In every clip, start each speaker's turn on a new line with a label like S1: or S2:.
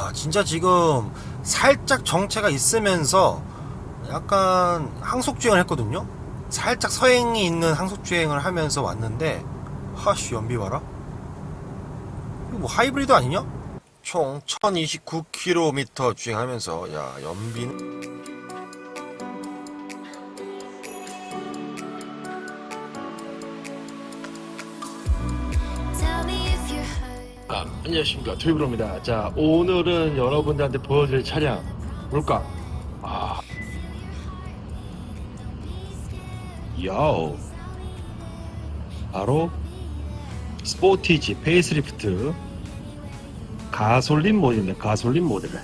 S1: 와, 진짜 지금 살짝 정체가 있으면서 약간 항속주행을 했거든요. 살짝 서행이 있는 항속주행을 하면서 왔는데, 하씨, 연비 봐라. 이거 뭐 하이브리드 아니냐? 총 1029km 주행하면서, 야, 연비는.
S2: 안녕하십니까, 트위브로입니다. 자, 오늘은 여러분들한테 보여드릴 차량 뭘까? 야오, 바로 스포티지 페이스리프트 가솔린 모델입니다. 가솔린 모델. 자,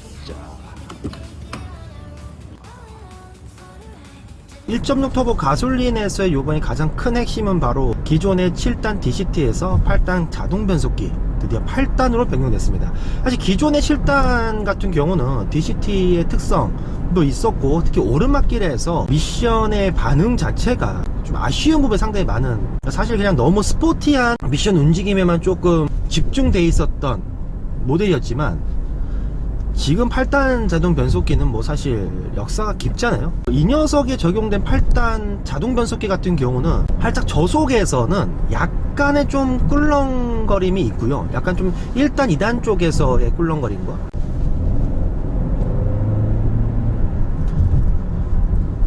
S1: 1.6 터보 가솔린에서의 요번에 가장 큰 핵심은 바로 기존의 7단 DCT에서 8단 자동 변속기, 드디어 8단으로 변경됐습니다. 사실 기존의 7단 같은 경우는 DCT의 특성도 있었고, 특히 오르막길에서 미션의 반응 자체가 좀 아쉬운 부분이 상당히 많은, 사실 그냥 너무 스포티한 미션 움직임에만 조금 집중돼 있었던 모델이었지만, 지금 8단 자동 변속기는 뭐 사실 역사가 깊잖아요. 이 녀석에 적용된 8단 자동 변속기 같은 경우는 살짝 저속에서는 약간의 좀 꿀렁거림이 있고요. 약간 좀 1단, 2단 쪽에서의 꿀렁거림과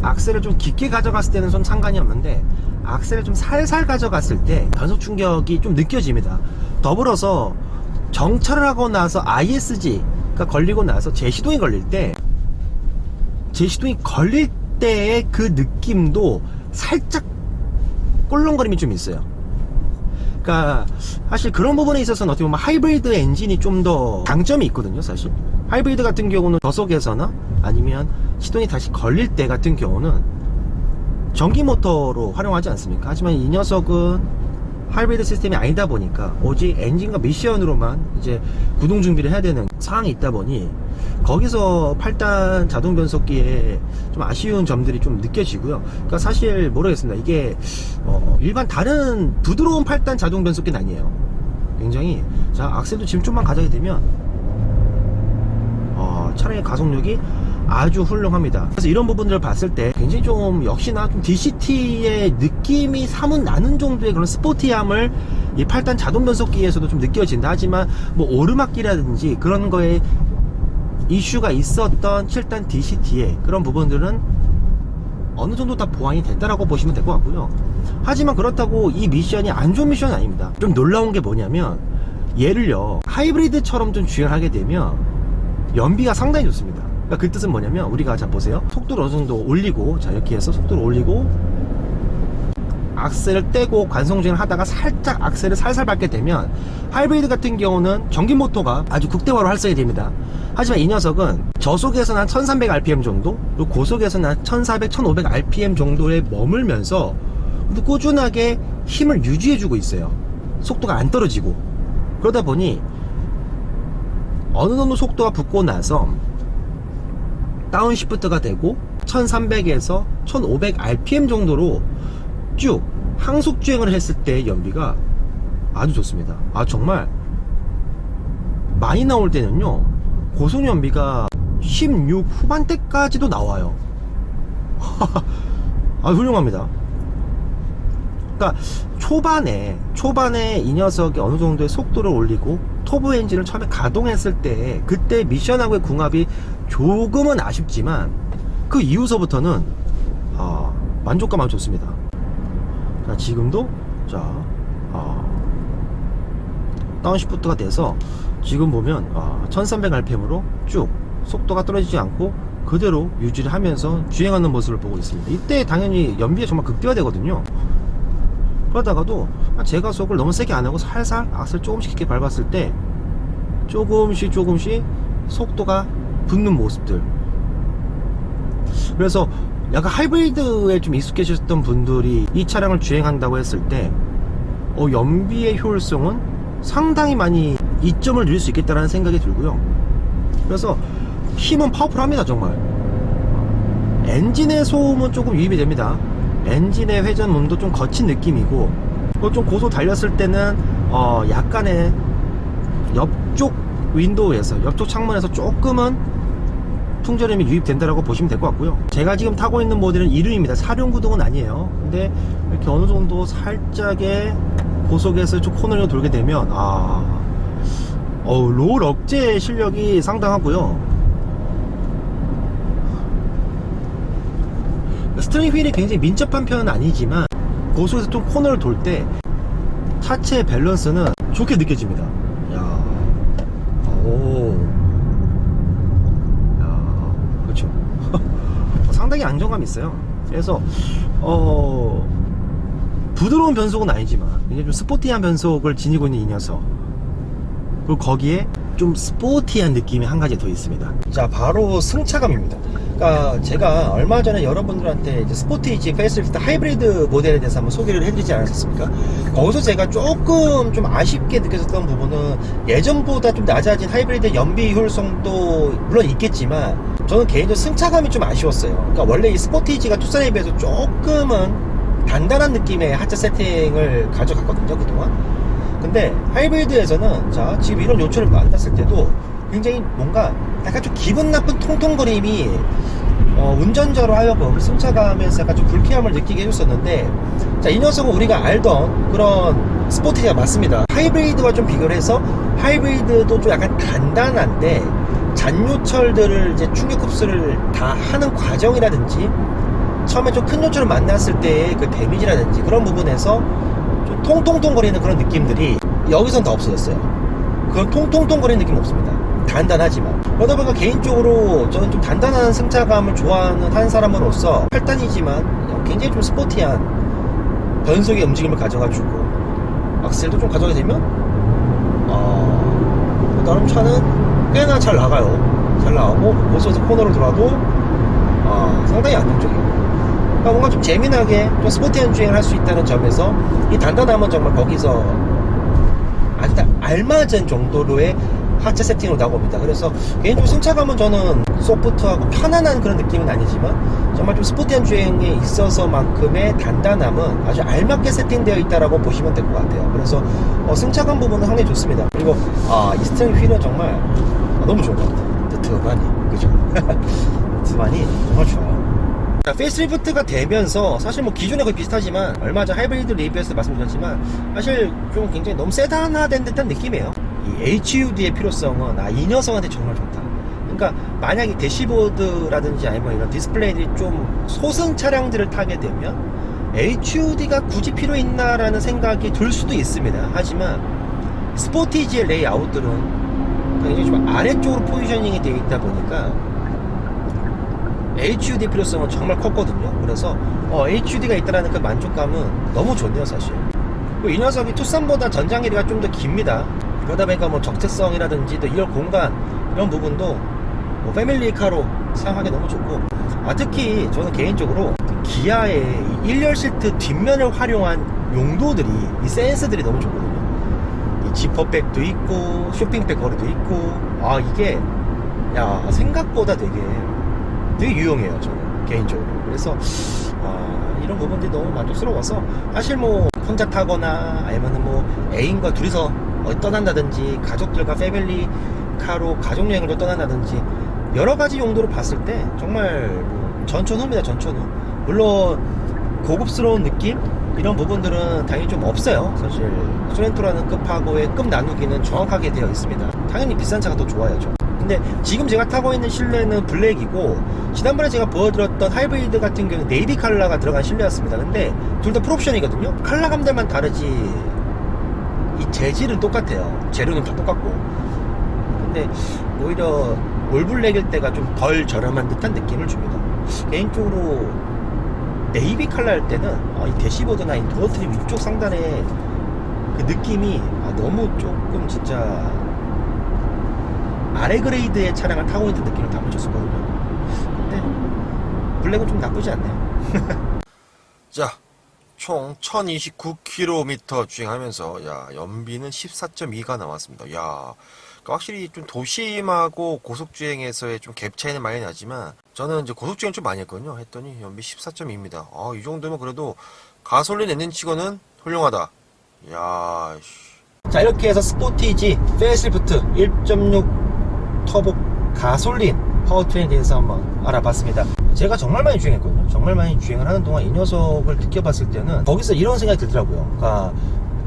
S1: 악셀을 좀 깊게 가져갔을 때는 좀 상관이 없는데, 악셀을 좀 살살 가져갔을 때 변속 충격이 좀 느껴집니다. 더불어서 정차를 하고 나서 ISG가 걸리고 나서 제시동이 걸릴 때, 제시동이 걸릴 때의 그 느낌도 살짝 꿀렁거림이 좀 있어요. 그러니까 사실 그런 부분에 있어서는 어떻게 보면 하이브리드 엔진이 좀 더 장점이 있거든요. 사실 하이브리드 같은 경우는 저속에서나 아니면 시동이 다시 걸릴 때 같은 경우는 전기 모터로 활용하지 않습니까? 하지만 이 녀석은 하이브리드 시스템이 아니다 보니까 오직 엔진과 미션으로만 이제 구동 준비를 해야 되는 상황이 있다 보니, 거기서 8단 자동 변속기에 좀 아쉬운 점들이 좀 느껴지고요. 그러니까 사실 모르겠습니다. 이게 일반 다른 부드러운 8단 자동 변속기는 아니에요. 굉장히, 자, 악셀도 지금 좀만 가져게 되면 차량의 가속력이 아주 훌륭합니다. 그래서 이런 부분들을 봤을 때 굉장히 좀 역시나 좀 DCT의 느낌이 사뭇 나는 정도의 그런 스포티함을 이 8단 자동 변속기에서도 좀 느껴진다. 하지만 뭐 오르막길이라든지 그런 거에 이슈가 있었던 7단 DCT의 그런 부분들은 어느 정도 다 보완이 됐다라고 보시면 될 것 같고요. 하지만 그렇다고 이 미션이 안 좋은 미션은 아닙니다. 좀 놀라운 게 뭐냐면, 얘를요 하이브리드처럼 좀 주행하게 되면 연비가 상당히 좋습니다. 그러니까 그 뜻은 뭐냐면, 우리가 자 보세요, 속도를 어느 정도 올리고, 자 이렇게 해서 속도를 올리고 악셀을 떼고 관성주행을 하다가 살짝 악셀을 살살 밟게 되면, 하이브리드 같은 경우는 전기 모터가 아주 극대화로 활성이 됩니다. 하지만 이 녀석은 저속에서는 한 1300rpm 정도, 그리고 고속에서는 한 1400, 1500rpm 정도에 머물면서 꾸준하게 힘을 유지해주고 있어요. 속도가 안 떨어지고. 그러다 보니 어느 정도 속도가 붙고 나서 다운시프트가 되고 1300에서 1500rpm 정도로 쭉 항속주행을 했을 때 연비가 아주 좋습니다. 정말 많이 나올 때는요 고속연비가 16 후반대까지도 나와요. 훌륭합니다. 그러니까 초반에 이 녀석이 어느 정도의 속도를 올리고 터보 엔진을 처음에 가동했을 때, 그때 미션하고의 궁합이 조금은 아쉽지만 그 이후서부터는 만족감만 좋습니다. 자, 지금도 다운시프트가 돼서 지금 보면 1300rpm으로 쭉 속도가 떨어지지 않고 그대로 유지를 하면서 주행하는 모습을 보고 있습니다. 이때 당연히 연비가 정말 극대화되거든요. 그러다가도 제가속을 너무 세게 안하고 살살 악셀 조금씩 이렇게 밟았을 때 조금씩 속도가 붙는 모습들. 그래서 약간 하이브리드에 좀 익숙해졌던 분들이 이 차량을 주행한다고 했을 때 연비의 효율성은 상당히 많이 이점을 누릴 수 있겠다라는 생각이 들고요. 그래서 힘은 파워풀합니다. 정말 엔진의 소음은 조금 유입이 됩니다. 엔진의 회전음도 좀 거친 느낌이고, 좀 고속 달렸을 때는 약간의 옆쪽 윈도우에서 옆쪽 창문에서 조금은 풍절음이 유입된다라고 보시면 될 것 같고요. 제가 지금 타고 있는 모델은 2륜입니다. 4륜 구동은 아니에요. 근데 이렇게 어느 정도 살짝의 고속에서 좀 코너를 돌게 되면 롤 억제 실력이 상당하고요. 스티어링 휠이 굉장히 민첩한 편은 아니지만 고속에서 좀 코너를 돌 때 차체의 밸런스는 좋게 느껴집니다. 야, 그렇죠. 상당히 안정감이 있어요. 그래서 부드러운 변속은 아니지만 굉장히 좀 스포티한 변속을 지니고 있는 이 녀석. 그리고 거기에 좀 스포티한 느낌이 한 가지 더 있습니다. 자, 바로 승차감입니다. 그러니까 제가 얼마 전에 여러분들한테 이제 스포티지 페이스리프트 하이브리드 모델에 대해서 한번 소개를 해드리지 않았습니까? 거기서 제가 조금 좀 아쉽게 느껴졌던 부분은 예전보다 좀 낮아진 하이브리드 연비 효율성도 물론 있겠지만 저는 개인적으로 승차감이 좀 아쉬웠어요. 그러니까 원래 이 스포티지가 투싼에 비해서 조금은 단단한 느낌의 하차 세팅을 가져갔거든요, 그동안. 근데 하이브리드에서는 자, 지금 이런 요철을 만났을 때도 굉장히 뭔가 약간 좀 기분 나쁜 통통거림이 운전자로 하여금 승차감에서 약간 좀 불쾌함을 느끼게 해줬었는데, 자, 이 녀석은 우리가 알던 그런 스포티지가 맞습니다. 하이브리드와 좀 비교를 해서 하이브리드도 좀 약간 단단한데 잔요철들을 이제 충격 흡수를 다 하는 과정이라든지 처음에 좀 큰 요철을 만났을 때의 그 데미지라든지 그런 부분에서 좀 통통통거리는 그런 느낌들이 여기선 다 없어졌어요. 그런 통통통거리는 느낌 없습니다. 단단하지만. 그러다 보니까 개인적으로 저는 좀 단단한 승차감을 좋아하는 한 사람으로서 8단이지만 굉장히 좀 스포티한 변속의 움직임을 가져가주고 악셀도 좀 가져가게 되면 다른 차는 꽤나 잘 나가요. 잘 나가고 고속에서 코너를 돌아도 상당히 안정적이에요. 그러니까 뭔가 좀 재미나게 좀 스포티한 주행을 할 수 있다는 점에서 이 단단함은 정말 거기서 아주 딱 알맞은 정도로의 하체 세팅으로 나옵니다. 그래서 개인적으로 승차감은 저는 소프트하고 편안한 그런 느낌은 아니지만 정말 좀 스포티한 주행에 있어서만큼의 단단함은 아주 알맞게 세팅되어 있다라고 보시면 될 것 같아요. 그래서 승차감 부분은 상당히 좋습니다. 그리고 이 스티어링 휠은 정말 너무 좋은 것 같아요. 드만이 그죠? 드만이 정말 좋아요. 자, 페이스리프트가 되면서 사실 뭐 기존에 거의 비슷하지만 얼마 전 하이브리드 리뷰에서 말씀드렸지만 사실 좀 굉장히 너무 세단화된 듯한 느낌이에요. 이 HUD의 필요성은 이 녀석한테 정말 좋다. 그러니까 만약에 대시보드라든지 아니면 이런 디스플레이들이 좀 소승 차량들을 타게 되면 HUD가 굳이 필요 있나라는 생각이 들 수도 있습니다. 하지만 스포티지의 레이아웃들은 굉장히 좀 아래쪽으로 포지셔닝이 되어 있다 보니까 HUD 필요성은 정말 컸거든요. 그래서 HUD가 있다라는 그 만족감은 너무 좋네요, 사실. 그리고 이 녀석이 투싼보다 전장 길이가 좀 더 깁니다. 그러다 보니까 뭐 적재성이라든지 또 2열 공간 이런 부분도 뭐 패밀리카로 사용하기 너무 좋고, 특히 저는 개인적으로 기아의 1열 시트 뒷면을 활용한 용도들이, 이 센스들이 너무 좋거든요. 이 지퍼백도 있고 쇼핑백 거리도 있고, 이게 생각보다 되게 유용해요, 저는 개인적으로. 그래서 이런 부분들이 너무 만족스러워서 사실 뭐 혼자 타거나 아니면은 뭐 애인과 둘이서 떠난다든지 가족들과 패밀리카로 가족여행을 떠난다든지 여러가지 용도로 봤을 때 정말 뭐 전천후입니다. 전천후. 물론 고급스러운 느낌 이런 부분들은 당연히 좀 없어요. 사실 소렌토라는 급하고의 급 나누기는 정확하게 되어 있습니다. 당연히 비싼 차가 더 좋아야죠. 근데 지금 제가 타고 있는 실내는 블랙이고, 지난번에 제가 보여드렸던 하이브리드 같은 경우는 네이비 컬러가 들어간 실내였습니다. 근데 둘 다 풀옵션이거든요. 컬러감들만 다르지 이 재질은 똑같아요. 재료는 다 똑같고. 근데 오히려 올블랙일 때가 좀 덜 저렴한 듯한 느낌을 줍니다. 개인적으로 네이비 컬러일 때는 이 대시보드나 이 도어 트림 위쪽 상단에 그 느낌이 너무 조금 진짜 아래 그레이드의 차량을 타고 있는 느낌을 담아줬었거든요. 근데 블랙은 좀 나쁘지 않네요. 자, 총 1029km 주행하면서 연비는 14.2가 나왔습니다. 그러니까 확실히 좀 도심하고 고속주행에서의 좀 갭 차이는 많이 나지만 저는 이제 고속주행 좀 많이 했거든요. 했더니 연비 14.2입니다. 이 정도면 그래도 가솔린 엔진 치고는 훌륭하다. 자, 이렇게 해서 스포티지 페이스리프트 1.6 터보 가솔린 파워트레인에 대해서 한번 알아봤습니다. 제가 정말 많이 주행했거든요. 정말 많이 주행을 하는 동안 이 녀석을 느껴봤을 때는 거기서 이런 생각이 들더라고요. 그러니까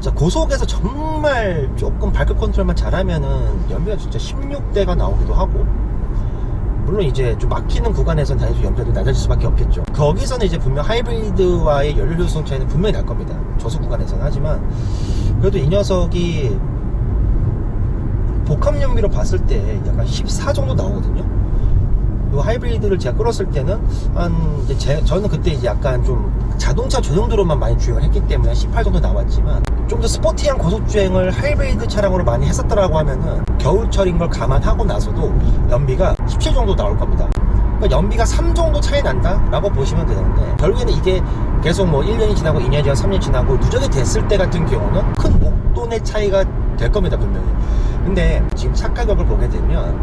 S1: 진짜 고속에서 정말 조금 발끝 컨트롤만 잘하면은 연비가 진짜 16대가 나오기도 하고, 물론 이제 좀 막히는 구간에서는 당연히 연비가 낮아질 수밖에 없겠죠. 거기서는 이제 분명 하이브리드와의 연료 효율성 차이는 분명히 날 겁니다. 저속 구간에서는. 하지만 그래도 이 녀석이 복합 연비로 봤을 때 약간 14 정도 나오거든요. 이 하이브리드를 제가 끌었을 때는 저는 그때 이제 약간 좀 자동차 전용도로만 많이 주행을 했기 때문에 18 정도 나왔지만, 좀 더 스포티한 고속주행을 하이브리드 차량으로 많이 했었더라고 하면은 겨울철인 걸 감안하고 나서도 연비가 17 정도 나올 겁니다. 그러니까 연비가 3 정도 차이 난다 라고 보시면 되는데, 결국에는 이게 계속 뭐 1년이 지나고 2년 지나고 3년 지나고 누적이 됐을 때 같은 경우는 큰 목돈의 차이가 될 겁니다, 분명히. 근데 지금 차 가격을 보게 되면,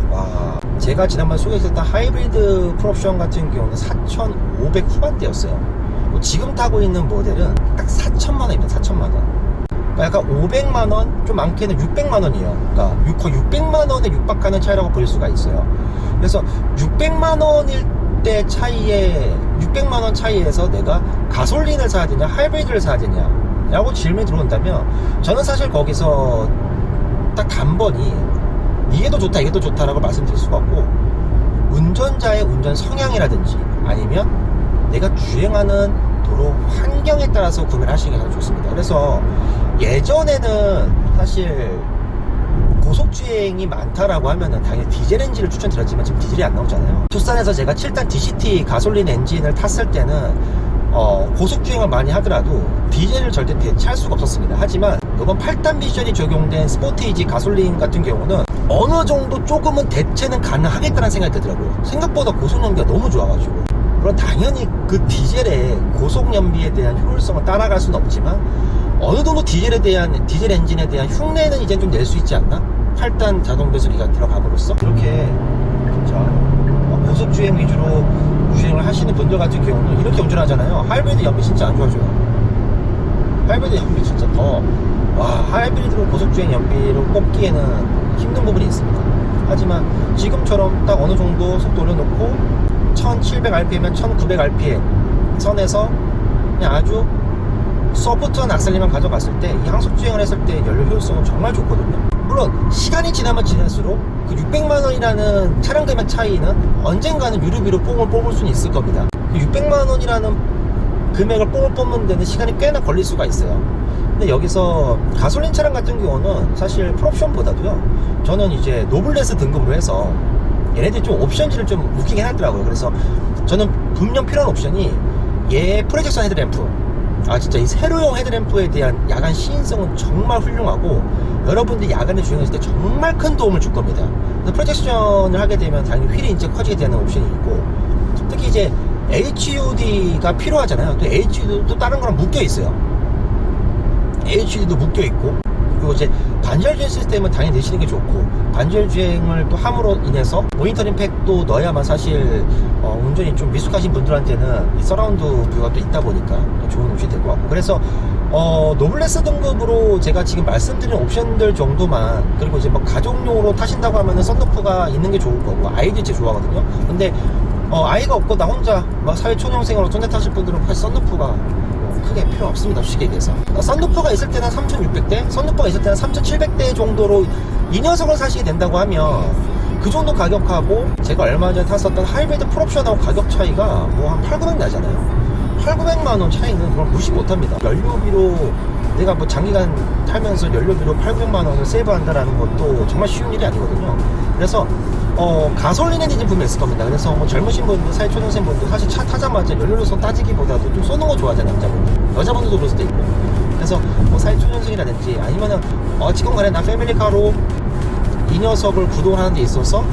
S1: 와, 제가 지난번 소개했었던 하이브리드 풀옵션 같은 경우는 4,500 후반대였어요. 지금 타고 있는 모델은 딱 4천만원입니다. 4천만원. 그러니까 약간 500만원, 좀 많게는 600만원이에요. 그러니까 거의 600만원에 육박하는 차이라고 볼 수가 있어요. 그래서 600만원일 때 차이에, 600만원 차이에서 내가 가솔린을 사야 되냐 하이브리드를 사야 되냐 라고 질문이 들어온다면, 저는 사실 거기서 딱 단번이 이게 더 좋다 이게 더 좋다라고 말씀드릴 수가 없고, 운전자의 운전 성향이라든지 아니면 내가 주행하는 도로 환경에 따라서 구매를 하시는 게 가장 좋습니다. 그래서 예전에는 사실 고속주행이 많다라고 하면은 당연히 디젤 엔진을 추천드렸지만 지금 디젤이 안 나오잖아요. 투싼에서 제가 7단 DCT 가솔린 엔진을 탔을 때는 고속주행을 많이 하더라도 디젤을 절대 대체할 수가 없었습니다. 하지만 이번 8단 미션이 적용된 스포티지 가솔린 같은 경우는 어느 정도 조금은 대체는 가능하겠다는 생각이 들더라고요. 생각보다 고속연비가 너무 좋아가지고. 물론 당연히 그 디젤의 고속연비에 대한 효율성을 따라갈 수는 없지만, 어느 정도 디젤 엔진에 대한 흉내는 이제 좀 낼 수 있지 않나? 8단 자동 배수기가 들어감으로써. 이렇게 진짜 고속주행 위주로 주행을 하시는 분들 같은 경우는 이렇게 운전하잖아요. 하이브리드 연비 진짜 안 좋아져요. 하이브리드 연비 진짜 하이브리드로 고속주행 연비를 뽑기에는 힘든 부분이 있습니다. 하지만 지금처럼 딱 어느 정도 속도 올려놓고 1700rpm이면 1900rpm 선에서 그냥 아주 소프트한 악셀리만 가져갔을 때, 이 항속주행을 했을 때 연료 효율성은 정말 좋거든요. 물론 시간이 지나면 지날수록 그 600만원이라는 차량 금액 차이는 언젠가는 유류비로 뽕을 뽑을 수는 있을 겁니다. 그 600만원이라는 금액을 뽕을 뽑는 데는 시간이 꽤나 걸릴 수가 있어요. 근데 여기서 가솔린 차량 같은 경우는 사실 풀옵션보다도요, 저는 이제 노블레스 등급으로 해서 얘네들이 좀 옵션지를 좀 웃기게 하더라고요. 그래서 저는 분명 필요한 옵션이 얘 프로젝션 헤드램프, 진짜 이 세로용 헤드램프에 대한 야간 시인성은 정말 훌륭하고, 여러분들이 야간에 주행했을 때 정말 큰 도움을 줄 겁니다. 프로젝션을 하게 되면 당연히 휠이 이제 커지게 되는 옵션이 있고, 특히 이제 HUD가 필요하잖아요. 또 HUD도 다른 거랑 묶여 있어요. HUD도 묶여 있고, 그리고 이제 반절 주행 시스템은 당연히 내시는 게 좋고, 반절 주행을 또 함으로 인해서 모니터링 팩도 넣어야만 사실 운전이 좀 미숙하신 분들한테는 이 서라운드 뷰가 또 있다 보니까 또 좋은 옵션이 될 것 같고. 그래서 노블레스 등급으로 제가 지금 말씀드린 옵션들 정도만, 그리고 이제 뭐 가족용으로 타신다고 하면은 썬루프가 있는 게 좋을 거고, 아이도 진짜 좋아하거든요. 근데 아이가 없고 나 혼자 막 사회 초년생으로 혼자 타실 분들은 사실 썬루프가 크게 필요 없습니다. 쉽게 얘기해서. 썬루프가 있을 때는 3600대, 썬루프가 있을 때는 3700대 정도로 이 녀석을 사시게 된다고 하면, 그 정도 가격하고 제가 얼마 전에 탔었던 하이브리드 풀옵션하고 가격 차이가 뭐 한 8,900 나잖아요. 8,900만원 차이는 그걸 무시 못합니다. 연료비로 내가 뭐 장기간 타면서 연료비로 8,900만원을 세이브한다라는 것도 정말 쉬운 일이 아니거든요. 그래서 가솔린 엔진이 분명 있을 겁니다. 그래서 뭐 젊으신 분들, 사회 초년생 분들 사실 차 타자마자 연료로서 따지기보다도 좀 쏘는 거 좋아하잖아요. 남자분들, 여자분들도 그럴 수도 있고. 그래서 뭐 사회 초년생이라든지 아니면은 어찌건 간에 나 패밀리카로 이 녀석을 구동하는 데 있어서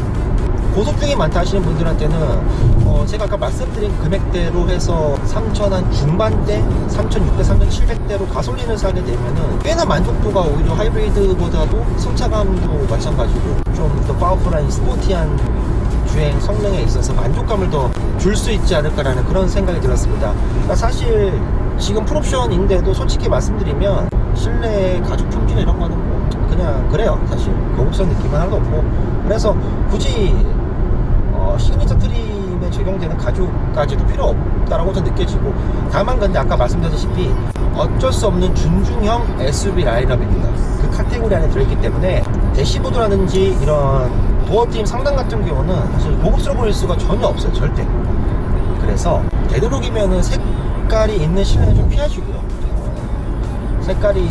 S1: 고속주행이 많다 하시는 분들한테는 제가 아까 말씀드린 금액대로 해서 3,000한 중반대, 3,600, 3,700대로 가솔린을 사게 되면은 꽤나 만족도가 오히려 하이브리드보다도 승차감도 마찬가지로 좀 더 파워풀한 스포티한 주행 성능에 있어서 만족감을 더 줄 수 있지 않을까라는 그런 생각이 들었습니다. 그러니까 사실 지금 풀옵션인데도 솔직히 말씀드리면 실내 가죽 품질 이런 거는 뭐 그냥 그래요. 사실 고급스러운 느낌은 하나도 없고, 그래서 굳이 시그니처 트림에 적용되는 가죽까지도 필요 없다라고 저 느껴지고, 다만 근데 아까 말씀드렸다시피 어쩔 수 없는 준중형 SUV 라인업입니다. 그 카테고리 안에 들어있기 때문에 대시보드라든지 이런 도어팀 상단 같은 경우는 사실 고급스러워 보일 수가 전혀 없어요, 절대. 그래서 되도록이면은 색깔이 있는 실내는 좀 피하시고요. 색깔이,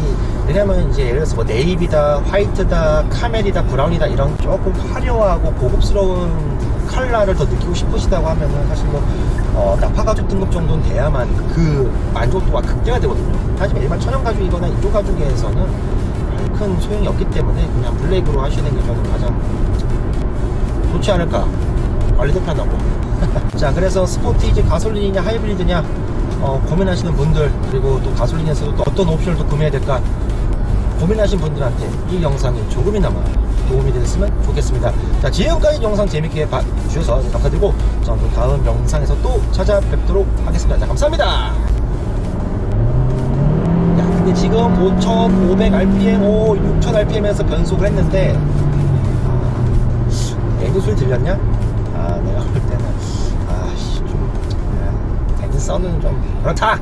S1: 왜냐면 이제 예를 들어서 뭐 네이비다, 화이트다, 카멜이다, 브라운이다 이런 조금 화려하고 고급스러운 컬러를 더 느끼고 싶으시다고 하면은 사실 뭐 나파가죽 등급 정도는 돼야만 그 만족도가 극대화되거든요. 하지만 일반 천연 가죽이거나 인조 가죽에서는 별 큰 소용이 없기 때문에 그냥 블랙으로 하시는 게 저는 가장 좋지 않을까. 관리도 편하고. 자, 그래서 스포티지 가솔린이냐 하이브리드냐 고민하시는 분들, 그리고 또 가솔린에서도 또 어떤 옵션을 또 구매해야 될까 고민하신 분들한테 이 영상이 조금이나마 도움이 됐으면 좋겠습니다. 자, 지금까지 영상 재밌게 봐주셔서 감사드리고, 저는 또 다음 영상에서 또 찾아뵙도록 하겠습니다. 자, 감사합니다. 야, 근데 지금 5500rpm, 6000rpm에서 변속을 했는데 엔진 소리 들렸냐? 내가 볼 때는 좀 엔진 사운드는 좀 그렇다.